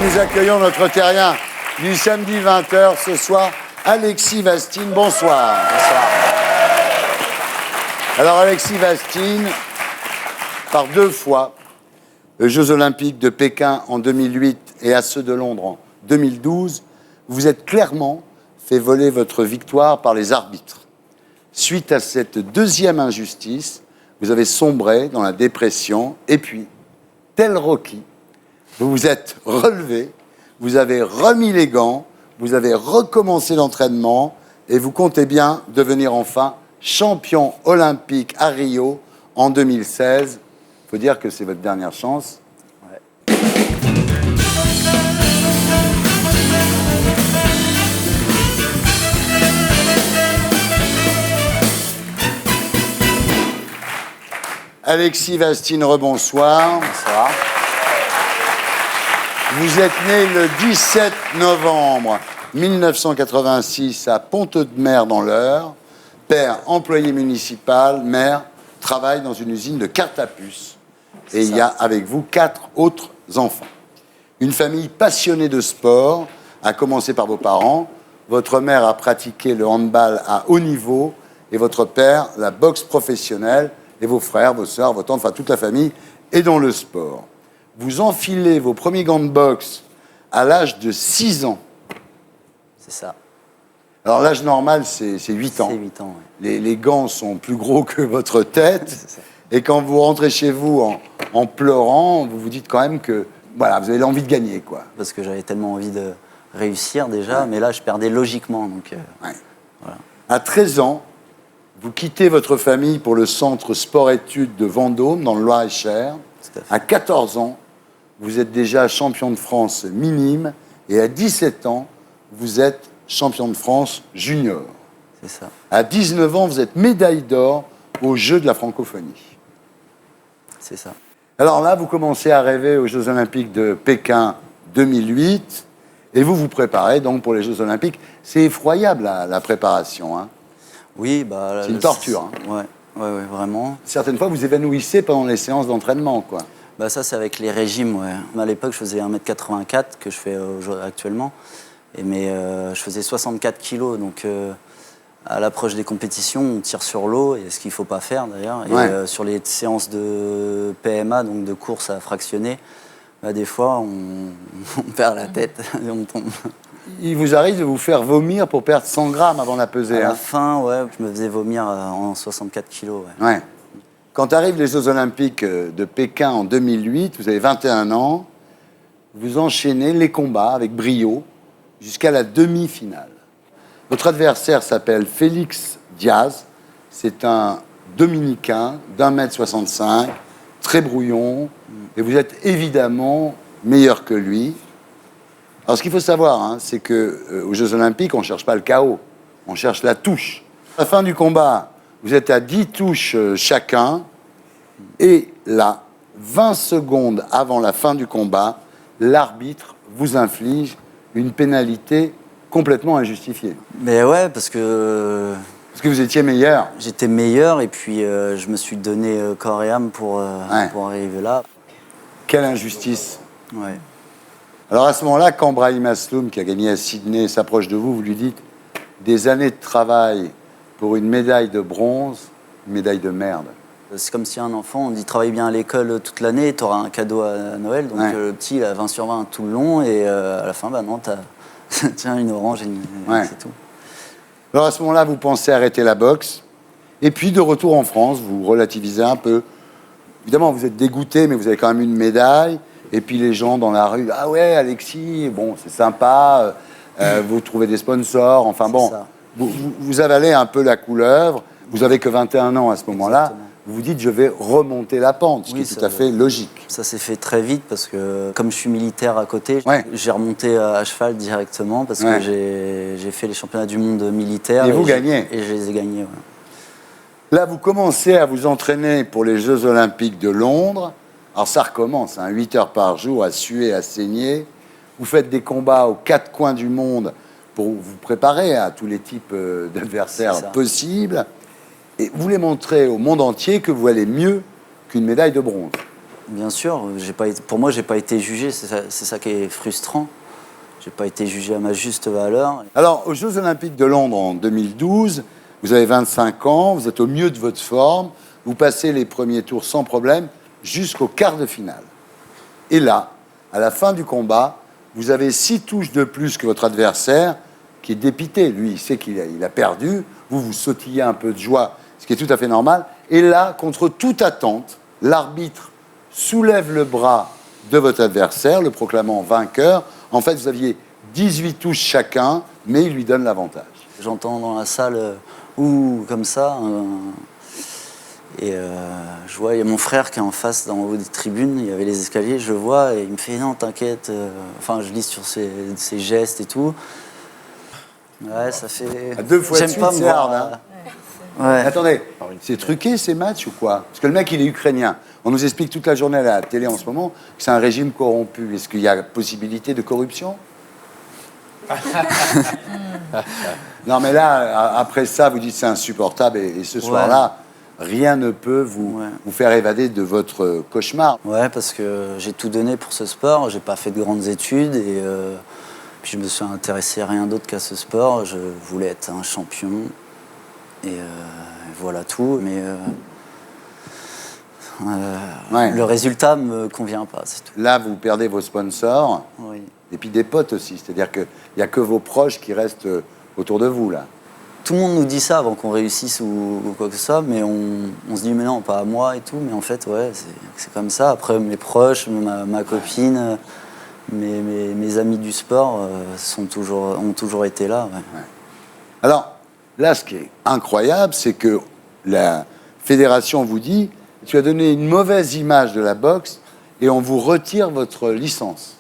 nous accueillons notre terrien du samedi 20h ce soir, Alexis Vastine. Bonsoir. Bonsoir. Alors Alexis Vastine, par 2 fois, aux Jeux Olympiques de Pékin en 2008 et à ceux de Londres en 2012, vous êtes clairement fait voler votre victoire par les arbitres. Suite à cette deuxième injustice, vous avez sombré dans la dépression et puis, tel Rocky, vous vous êtes relevé, vous avez remis les gants, vous avez recommencé l'entraînement et vous comptez bien devenir enfin champion olympique à Rio en 2016. Il faut dire que c'est votre dernière chance. Ouais. Alexis Vastine, rebonsoir. Bonsoir. Vous êtes né le 17 novembre 1986 à Pont-de-Mer dans l'Eure. Père, employé municipal, mère, travaille dans une usine de cartes à puce. Et il y a avec vous 4 autres enfants. Une famille passionnée de sport, à commencer par vos parents. Votre mère a pratiqué le handball à haut niveau et votre père, la boxe professionnelle. Et vos frères, vos sœurs, vos tantes, enfin toute la famille est dans le sport. Vous enfilez vos premiers gants de boxe à l'âge de 6 ans. C'est ça. Alors l'âge normal, c'est 8 ans. C'est 8 ans, ouais. Les gants sont plus gros que votre tête. C'est ça. Et quand vous rentrez chez vous en pleurant, vous vous dites quand même que voilà, vous avez l'envie de gagner, quoi. Parce que j'avais tellement envie de réussir déjà, mais là, je perdais logiquement. Donc, Ouais. voilà. À 13 ans, vous quittez votre famille pour le centre sport-études de Vendôme, dans le Loir-et-Cher. Tout à fait. À 14 ans, vous êtes déjà champion de France minime. Et à 17 ans, vous êtes champion de France junior. C'est ça. À 19 ans, vous êtes médaille d'or aux Jeux de la francophonie. C'est ça. Alors là, vous commencez à rêver aux Jeux Olympiques de Pékin 2008. Et vous vous préparez donc pour les Jeux Olympiques. C'est effroyable, la préparation, hein. Oui, bah... C'est une torture, hein. Ouais, vraiment. Certaines fois, vous évanouissez pendant les séances d'entraînement, quoi. Bah ça, c'est avec les régimes, ouais. À l'époque, je faisais 1m84, que je fais actuellement. Mais je faisais 64 kilos, donc à l'approche des compétitions, on tire sur l'eau, et ce qu'il ne faut pas faire d'ailleurs. Et Ouais. sur les séances de PMA, donc de course à fractionner, bah, des fois, on perd la tête et on tombe. Il vous arrive de vous faire vomir pour perdre 100 grammes avant la pesée, À la hein. fin, ouais, je me faisais vomir en 64 kilos. Ouais. Ouais. Quand arrivent les Jeux Olympiques de Pékin en 2008, vous avez 21 ans, vous enchaînez les combats avec brio jusqu'à la demi-finale. Votre adversaire s'appelle Félix Diaz. C'est un Dominicain d'1m65, très brouillon, et vous êtes évidemment meilleur que lui. Alors ce qu'il faut savoir, hein, c'est qu'aux Jeux Olympiques, on ne cherche pas le chaos, on cherche la touche. À la fin du combat, vous êtes à 10 touches chacun, et là, 20 secondes avant la fin du combat, l'arbitre vous inflige une pénalité complètement injustifiée. Mais ouais, parce que Parce que vous étiez meilleur. j'étais meilleur, et puis je me suis donné corps et âme pour arriver là. Quelle injustice. Ouais. Alors à ce moment-là, quand Brahim Asloum, qui a gagné à Sydney, s'approche de vous, vous lui dites des années de travail pour une médaille de bronze, une médaille de merde. C'est comme si un enfant, on dit travaille bien à l'école toute l'année, tu auras un cadeau à Noël. Donc Ouais. le petit, il a 20 sur 20 tout le long, et à la fin, bah non, t'as tiens, une orange, Ouais. c'est tout. Alors à ce moment-là, vous pensez arrêter la boxe, et puis de retour en France, vous relativisez un peu. Évidemment, vous êtes dégoûté, mais vous avez quand même une médaille. Et puis les gens dans la rue, ah ouais, Alexis, bon, c'est sympa, vous trouvez des sponsors, enfin C'est bon, ça. vous avalez un peu la couleuvre, vous avez que 21 ans à ce moment-là, Exactement. vous vous dites, je vais remonter la pente, ce qui Oui, est tout ça à fait logique. Ça s'est fait très vite parce que, comme je suis militaire à côté, Ouais. j'ai remonté à cheval directement parce Ouais. que j'ai fait les championnats du monde militaires. Et vous gagnez. Et je les ai gagnés, ouais. Là, vous commencez à vous entraîner pour les Jeux Olympiques de Londres. Alors ça recommence, hein, 8 heures par jour, à suer, à saigner. Vous faites des combats aux 4 coins du monde pour vous préparer à tous les types d'adversaires C'est ça. possibles. Et vous voulez montrer au monde entier que vous allez mieux qu'une médaille de bronze. Bien sûr, pour moi, j'ai pas été jugé, c'est ça qui est frustrant. J'ai pas été jugé à ma juste valeur. Alors, aux Jeux Olympiques de Londres en 2012, vous avez 25 ans, vous êtes au mieux de votre forme, vous passez les premiers tours sans problème jusqu'au quart de finale. Et là, à la fin du combat, vous avez 6 touches de plus que votre adversaire, qui est dépité. Lui, il sait qu'il a perdu. Vous sautillez un peu de joie, ce qui est tout à fait normal. Et là, contre toute attente, l'arbitre soulève le bras de votre adversaire, le proclamant vainqueur. En fait, vous aviez 18 touches chacun, mais il lui donne l'avantage. J'entends dans la salle ou comme ça, et je vois, il y a mon frère qui est en face, dans le haut des tribunes, il y avait les escaliers, je le vois, et il me fait non, t'inquiète. Enfin, je lis sur ses gestes et tout. Ouais, ça fait. À 2 fois de suite, c'est hard, hein. Ouais. Attendez, c'est truqué ces matchs ou quoi? Parce que le mec, il est ukrainien. On nous explique toute la journée à la télé en ce moment que c'est un régime corrompu. Est-ce qu'il y a possibilité de corruption? Non, mais là, après ça, vous dites c'est insupportable. Et ce soir-là, rien ne peut vous faire évader de votre cauchemar. Ouais, parce que j'ai tout donné pour ce sport. J'ai pas fait de grandes études et puis je me suis intéressé à rien d'autre qu'à ce sport. Je voulais être un champion et voilà tout. Mais le résultat me convient pas, c'est tout. Là, vous perdez vos sponsors. Oui. Et puis des potes aussi, c'est-à-dire qu'il n'y a que vos proches qui restent autour de vous, là. Tout le monde nous dit ça avant qu'on réussisse ou quoi que ce soit, mais on se dit mais non, pas à moi et tout, mais en fait, ouais, c'est comme ça. Après, mes proches, ma copine, mes amis du sport ont toujours été là. Ouais. Ouais. Alors, là, ce qui est incroyable, c'est que la fédération vous dit tu as donné une mauvaise image de la boxe et on vous retire votre licence.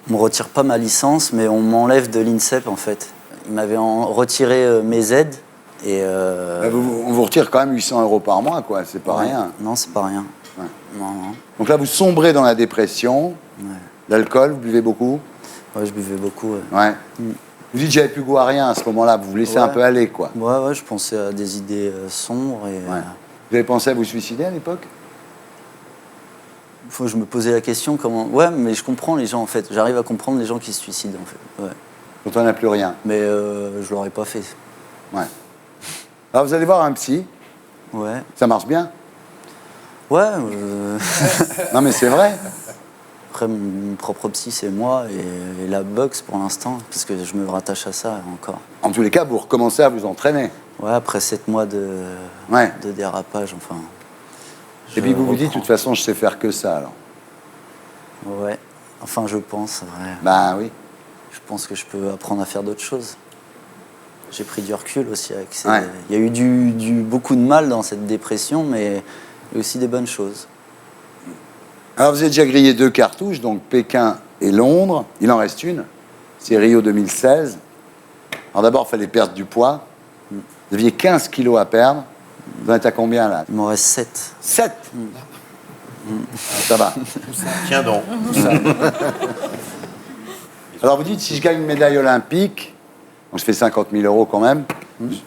On me retire pas ma licence, mais on m'enlève de l'INSEP en fait. Ils m'avaient retiré mes aides et. On vous retire quand même 800 € par mois, quoi. C'est pas rien. Non, c'est pas rien. Ouais. Non. Donc là, vous sombrez dans la dépression. Ouais. L'alcool, vous buvez beaucoup. Ouais, je buvais beaucoup. Ouais. Ouais. Vous dites j'avais plus goût à rien à ce moment-là. Vous vous laissez un peu aller, quoi. Ouais, je pensais à des idées sombres et. Vous avez pensé à vous suicider à l'époque? Je me posais la question comment. Ouais, mais je comprends les gens en fait. J'arrive à comprendre les gens qui se suicident en fait. Ouais. Quand on n'a plus rien. Mais je l'aurais pas fait. Ouais. Alors vous allez voir un psy. Ouais. Ça marche bien? Ouais. Non mais c'est vrai. Après mon propre psy c'est moi et la boxe pour l'instant parce que je me rattache à ça encore. En tous les cas, vous recommencez à vous entraîner. Ouais, après 7 mois de dérapage, enfin. Et puis vous vous dites, de toute façon, je sais faire que ça, alors. Ouais, enfin je pense, ouais. Bah oui. Je pense que je peux apprendre à faire d'autres choses. J'ai pris du recul aussi avec ces. Ouais. Il y a eu beaucoup de mal dans cette dépression, mais il y a aussi des bonnes choses. Alors vous avez déjà grillé 2 cartouches, donc Pékin et Londres. Il en reste une. C'est Rio 2016. Alors d'abord, il fallait perdre du poids. Vous aviez 15 kilos à perdre. Vous en êtes à combien là? Il m'en reste 7. 7. Ça va. Tiens donc. Alors vous dites, si je gagne une médaille olympique, donc je fais 50 000 € quand même,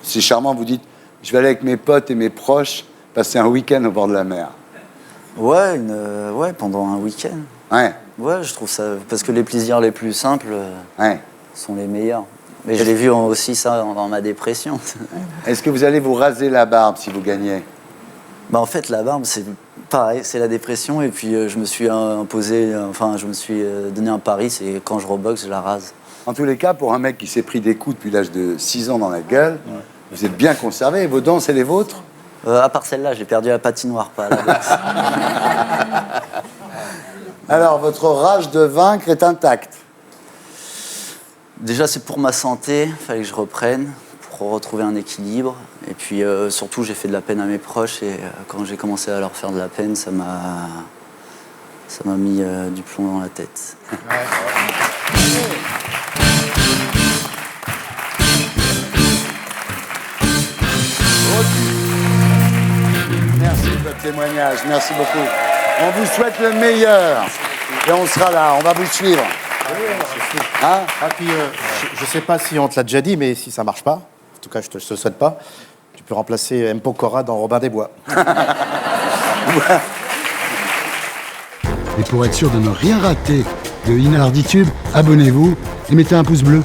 c'est charmant, vous dites, je vais aller avec mes potes et mes proches passer un week-end au bord de la mer. Ouais, pendant un week-end. Ouais. Ouais, je trouve ça. Parce que les plaisirs les plus simples Ouais. sont les meilleurs. Mais je l'ai vu aussi ça dans ma dépression. Est-ce que vous allez vous raser la barbe si vous gagnez? Bah en fait, la barbe, c'est pareil, c'est la dépression. Et puis je me suis imposé, je me suis donné un pari, c'est quand je reboxe, je la rase. En tous les cas, pour un mec qui s'est pris des coups depuis l'âge de 6 ans dans la gueule, vous êtes bien conservé. Vos dents, c'est les vôtres? À part celle-là, j'ai perdu la patinoire, pas la boxe. Alors, votre rage de vaincre est intacte. Déjà, c'est pour ma santé, il fallait que je reprenne, pour retrouver un équilibre. Et puis, surtout, j'ai fait de la peine à mes proches. Et quand j'ai commencé à leur faire de la peine, ça m'a mis du plomb dans la tête. Merci de votre témoignage, merci beaucoup. On vous souhaite le meilleur. Et on sera là, on va vous suivre. Hein? Ah, puis, je sais pas si on te l'a déjà dit, mais si ça marche pas, en tout cas je te le souhaite pas, tu peux remplacer M. Pokora dans Robin des Bois. Et pour être sûr de ne rien rater de Inarditube, abonnez-vous et mettez un pouce bleu.